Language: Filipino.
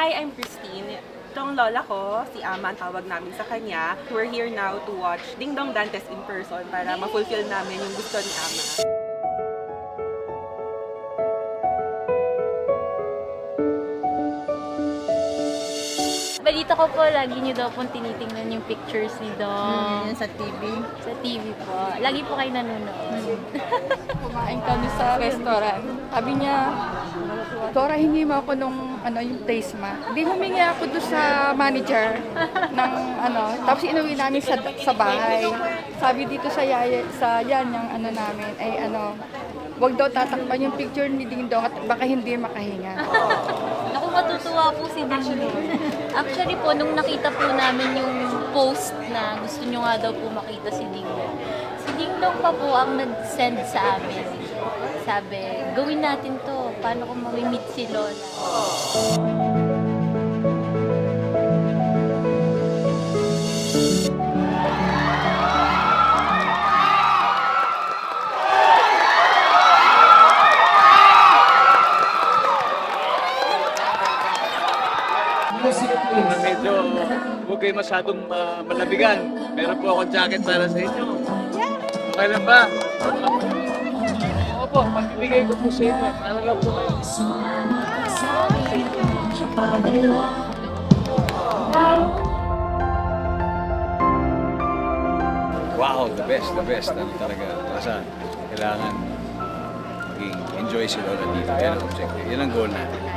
Hi, I'm Christine. Itong lola ko, si Ama ang tawag namin sa kanya. We're here now to watch Ding Dong Dantes in person para ma-fulfill namin yung gusto ni Ama. Balita ko po, lagi niyo daw pong tinitingnan yung pictures ni Dong. Sa TV. Sa TV po. Lagi po kayo nanonood. Kumain kami sa restaurant. Sabi niya, Dora, hingi mo ako nung yung placement. Hindi humingi ako doon sa manager ng tapos inuwi namin sa bahay. Sabi dito sa yan yung namin ay wag daw tatakpan yung picture ni Ding Dong at baka hindi makahinga. Naku, matutuwa po si Ding Dong. Actually po, nung nakita po namin yung post na gusto nyo nga daw po makita si Ding Dong, si Ding Dong pa po ang nag-send sa amin. Sabi, gawin natin to. Paano kung mamimit si Lola? Medyo huwag kayo masyadong malabigan. Meron po akong jacket para sa inyo. Okay lang ba? Opo, magbibigay ko po sa inyo. Ano lang po kayo? Wow, the best. Ano talaga? Basta kailangan maging enjoy si Lola dito. Yan ang objective. Yan ang goal natin.